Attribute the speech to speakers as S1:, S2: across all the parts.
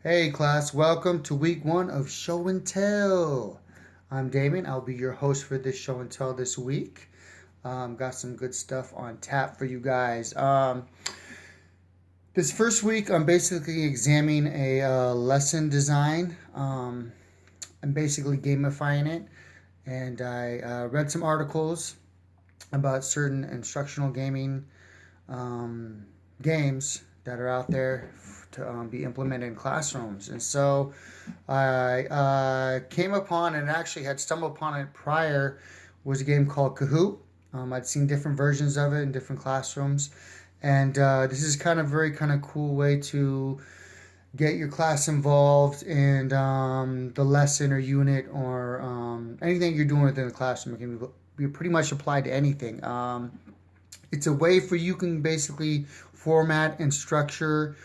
S1: Hey class, welcome to week one of Show and Tell. I'm Damon. I'll be your host for this Show and Tell this week. Got some good stuff on tap for you guys. This first week, I'm basically examining a lesson design. I'm basically gamifying it, and I read some articles about certain instructional gaming games that are out there to be implemented in classrooms. And so I came upon and actually had stumbled upon it prior was a game called Kahoot. I'd seen different versions of it in different classrooms. And this is kind of very kind of cool way to get your class involved in the lesson or unit or anything you're doing within the classroom. It can be pretty much applied to anything. It's a way for you can basically format and structure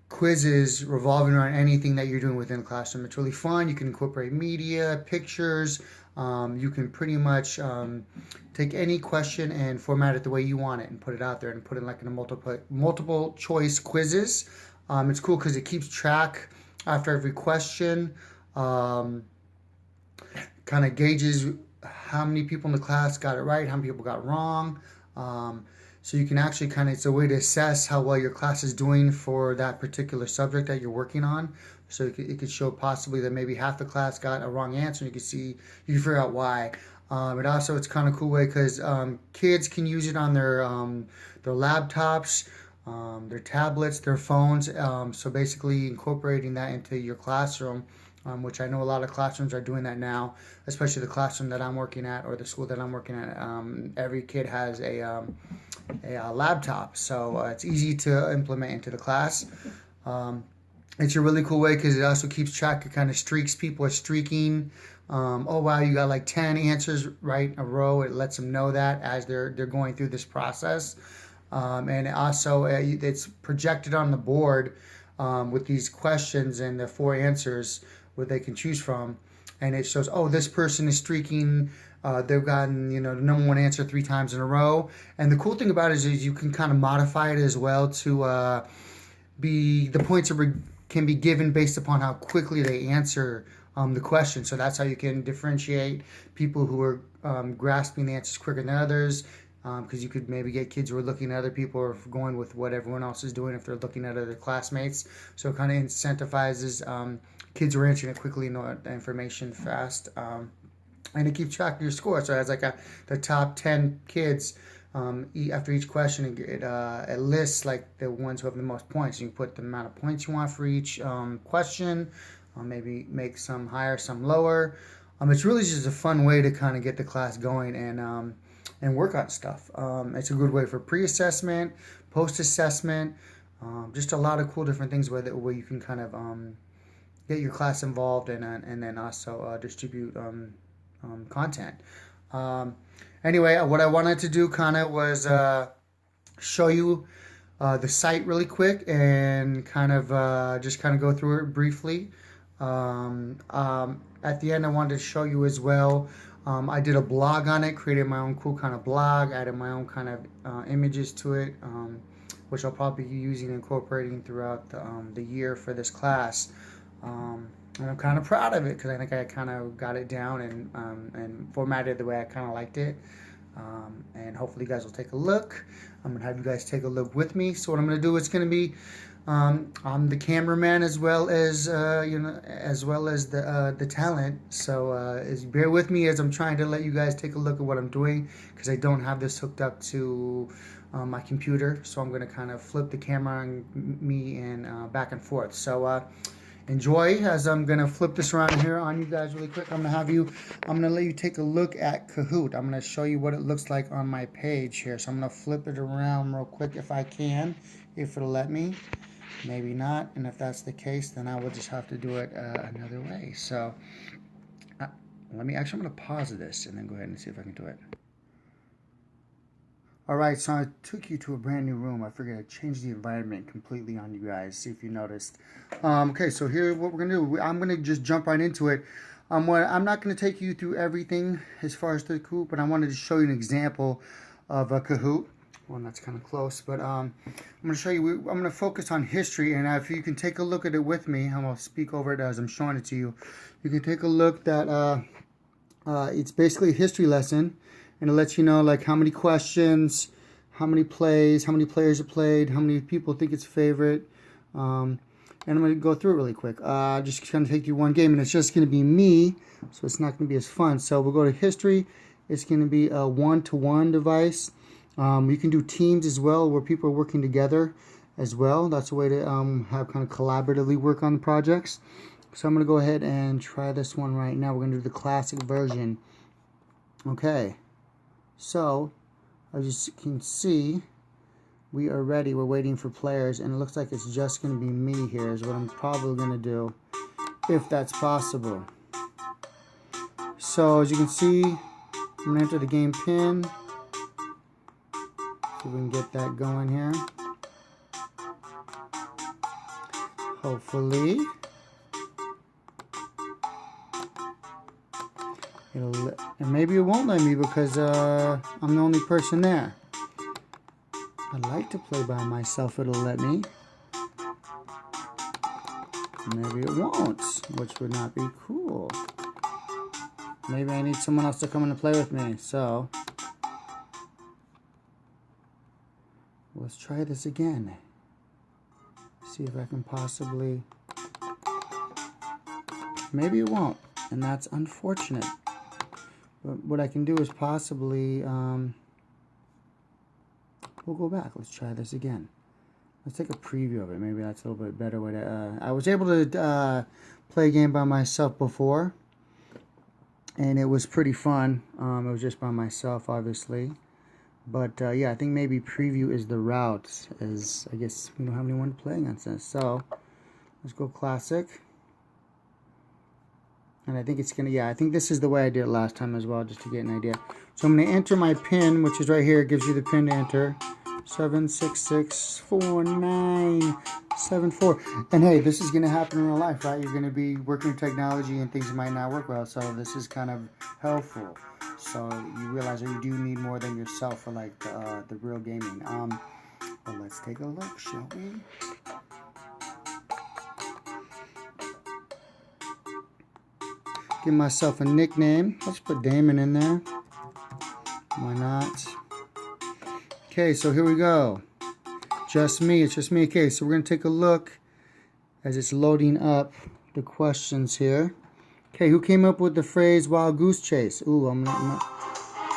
S1: quizzes revolving around anything that you're doing within the classroom. It's really fun. You can incorporate media, pictures. You can pretty much take any question and format it the way you want it and put it out there and put it like in a multiple choice quizzes. It's cool because it keeps track after every question. Kind of gauges how many people in the class got it right, how many people got it wrong. So you can actually it's a way to assess how well your class is doing for that particular subject that you're working on. So it could show possibly that maybe half the class got a wrong answer, and you can figure out why. It's kind of cool way because kids can use it on their laptops, their tablets, their phones. So basically incorporating that into your classroom. Which I know a lot of classrooms are doing that now, especially the classroom that I'm working at or the school that I'm working at. Every kid has a laptop, so it's easy to implement into the class. It's a really cool way because it also keeps track of kind of streaks. People are streaking. Oh wow, you got like 10 answers right in a row. It lets them know that as they're going through this process. And also it's projected on the board with these questions and the 4 answers where they can choose from, and it shows, oh, this person is streaking. They've gotten the number 1 answer 3 times in a row. And the cool thing about it is you can kind of modify it as well to be the points can be given based upon how quickly they answer the question. So that's how you can differentiate people who are grasping the answers quicker than others. Because you could maybe get kids who are looking at other people or going with what everyone else is doing if they're looking at other classmates. So it kind of incentivizes kids who are answering it quickly and know the information fast. And it keeps track of your score. So it has like the top 10 kids after each question. It lists like the ones who have the most points. You can put the amount of points you want for each question. Maybe make some higher, some lower. It's really just a fun way to kind of get the class going and work on stuff. It's a good way for pre-assessment, post-assessment, just a lot of cool different things where you can kind of get your class involved and then also distribute content. Anyway, what I wanted to do kind of was show you the site really quick and kind of go through it briefly. At the end, I wanted to show you as well. I did a blog on it, created my own cool kind of blog, added my own kind of images to it, which I'll probably be using and incorporating throughout the year for this class. And I'm kind of proud of it because I think I kind of got it down and formatted the way I kind of liked it. And hopefully you guys will take a look. I'm going to have you guys take a look with me. So what I'm going to do is going to be I'm the cameraman as well as the talent. So bear with me as I'm trying to let you guys take a look at what I'm doing because I don't have this hooked up to my computer. So I'm going to kind of flip the camera and me and back and forth. So enjoy as I'm going to flip this around here on you guys really quick. I'm going to let you take a look at Kahoot. I'm going to show you what it looks like on my page here. So I'm going to flip it around real quick if I can, if it'll let me. Maybe not, and if that's the case, then I will just have to do it another way. So I'm going to pause this and then go ahead and see if I can do it. Alright, so I took you to a brand new room. I figured I'd change the environment completely on you guys, see if you noticed. Okay, so here what we're going to do, I'm going to just jump right into it. I'm not going to take you through everything as far as the Kahoot, but I wanted to show you an example of a Kahoot One that's kind of close, but I'm going to show you. I'm going to focus on history, and if you can take a look at it with me, I'm going to speak over it as I'm showing it to you. You can take a look that it's basically a history lesson, and it lets you know like how many questions, how many plays, how many players have played, how many people think it's favorite. And I'm going to go through it really quick. Just going to take you one game, and it's just going to be me, so it's not going to be as fun. So we'll go to history. It's going to be a one-to-one device. You can do teams as well, where people are working together as well. That's a way to have kind of collaboratively work on the projects. So I'm going to go ahead and try this one right now. We're going to do the classic version. Okay, so as you can see, we are ready. We're waiting for players, and it looks like it's just going to be me here is what I'm probably going to do, if that's possible. So as you can see, I'm going to enter the game pin. So we can get that going here. Hopefully. And maybe it won't let me because I'm the only person there. I'd like to play by myself, it'll let me. Maybe it won't, which would not be cool. Maybe I need someone else to come in and play with me, so let's try this again. See if I can possibly... Maybe it won't, and that's unfortunate. But what I can do is possibly... we'll go back. Let's try this again. Let's take a preview of it. Maybe that's a little bit better way to... I was able to play a game by myself before, and it was pretty fun. It was just by myself, obviously. But yeah, I think maybe preview is the route, as I guess we don't have anyone to play against us. So let's go classic. And I think it's gonna, yeah, I think this is the way I did it last time as well, just to get an idea. So I'm gonna enter my pin, which is right here. It gives you the pin to enter. 7664974. And hey, this is gonna happen in real life, right? You're gonna be working with technology and things might not work well. So this is kind of helpful. So you realize that you do need more than yourself for like the real gaming. Well, let's take a look, shall we? Give myself a nickname. Let's put Damon in there. Why not? Okay, so here we go. Just me. It's just me. Okay, so we're going to take a look as it's loading up the questions here. Okay, who came up with the phrase wild goose chase? Ooh, I'm not,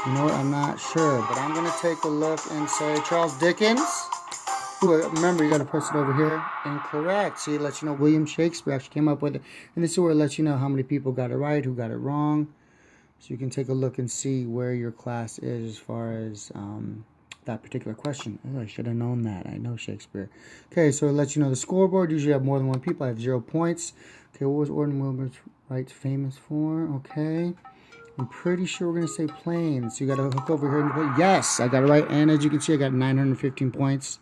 S1: you know what? I'm not sure, but I'm going to take a look and say Charles Dickens. Ooh, remember, you got to press it over here. Incorrect. See, it lets you know William Shakespeare actually came up with it. And this is where it lets you know how many people got it right, who got it wrong. So you can take a look and see where your class is as far as that particular question. Oh, I should have known that. I know Shakespeare. Okay, so it lets you know the scoreboard. Usually have more than one people. I have 0 points. Okay, what was Orton Wilbur Wright famous for? Okay. I'm pretty sure we're going to say planes. So you got to hook over here and play. Yes, I got it right. And as you can see, I got 915 points.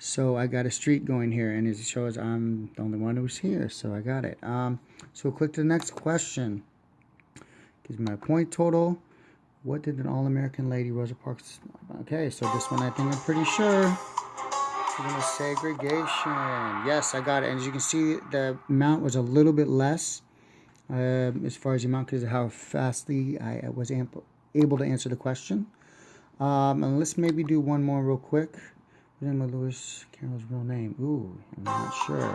S1: So I got a streak going here, and it shows I'm the only one who's here, so I got it. So click to the next question. Gives me my point total. What did an all-American lady Rosa Parks... Okay, so this one I think I'm pretty sure. We're going to segregation. Yes, I got it. And as you can see, the amount was a little bit less as far as the amount because of how fastly I was able to answer the question. And let's maybe do one more real quick. Emma Lewis Carroll's real name. Ooh, I'm not sure. You know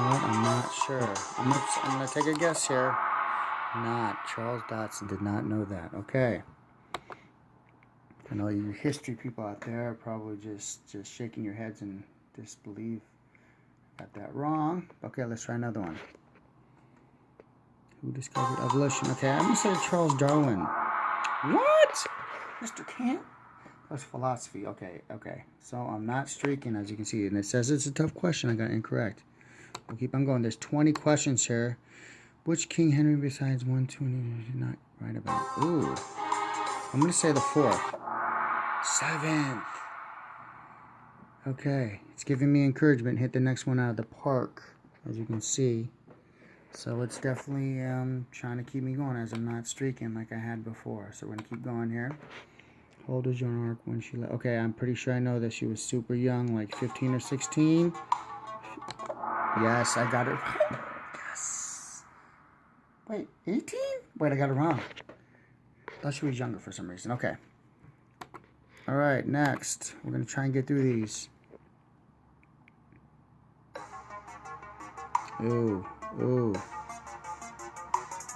S1: what? I'm not sure. I'm gonna take a guess here. Not. Charles Dodson did not know that. Okay. I know you history people out there are probably just shaking your heads in disbelief. Got that wrong. Okay, let's try another one. Who discovered evolution? Okay, I'm gonna say Charles Darwin. What? Mr. Kant? That's philosophy. Okay. So I'm not streaking, as you can see. And it says it's a tough question. I got incorrect. We'll keep on going. There's 20 questions here. Which King Henry besides 1, 2, and did not write about? Ooh. I'm going to say the 4th. 7th. Okay. It's giving me encouragement. Hit the next one out of the park, as you can see. So it's definitely trying to keep me going as I'm not streaking like I had before. So we're going to keep going here. How old was Joan Arc when she left? Okay, I'm pretty sure I know that she was super young, like 15 or 16. Yes, I got it. Yes. Wait, 18? Wait, I got it wrong. I thought she was younger for some reason. Okay. All right, next. We're going to try and get through these. Ooh, ooh.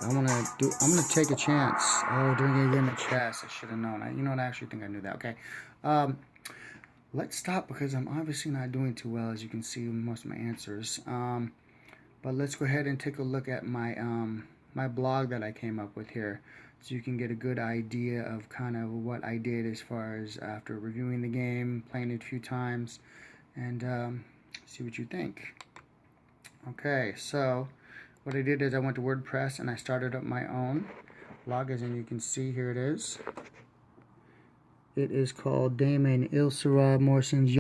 S1: I'm gonna take a chance. Oh, doing it again in the chest. I should have known. You know what? I actually think I knew that. Okay. Let's stop because I'm obviously not doing too well, as you can see with most of my answers. But let's go ahead and take a look at my my blog that I came up with here, so you can get a good idea of kind of what I did as far as after reviewing the game, playing it a few times, and see what you think. Okay, so what I did is I went to WordPress and I started up my own blog, as you can see, here it is. It is called Damon Ilsara Morrison's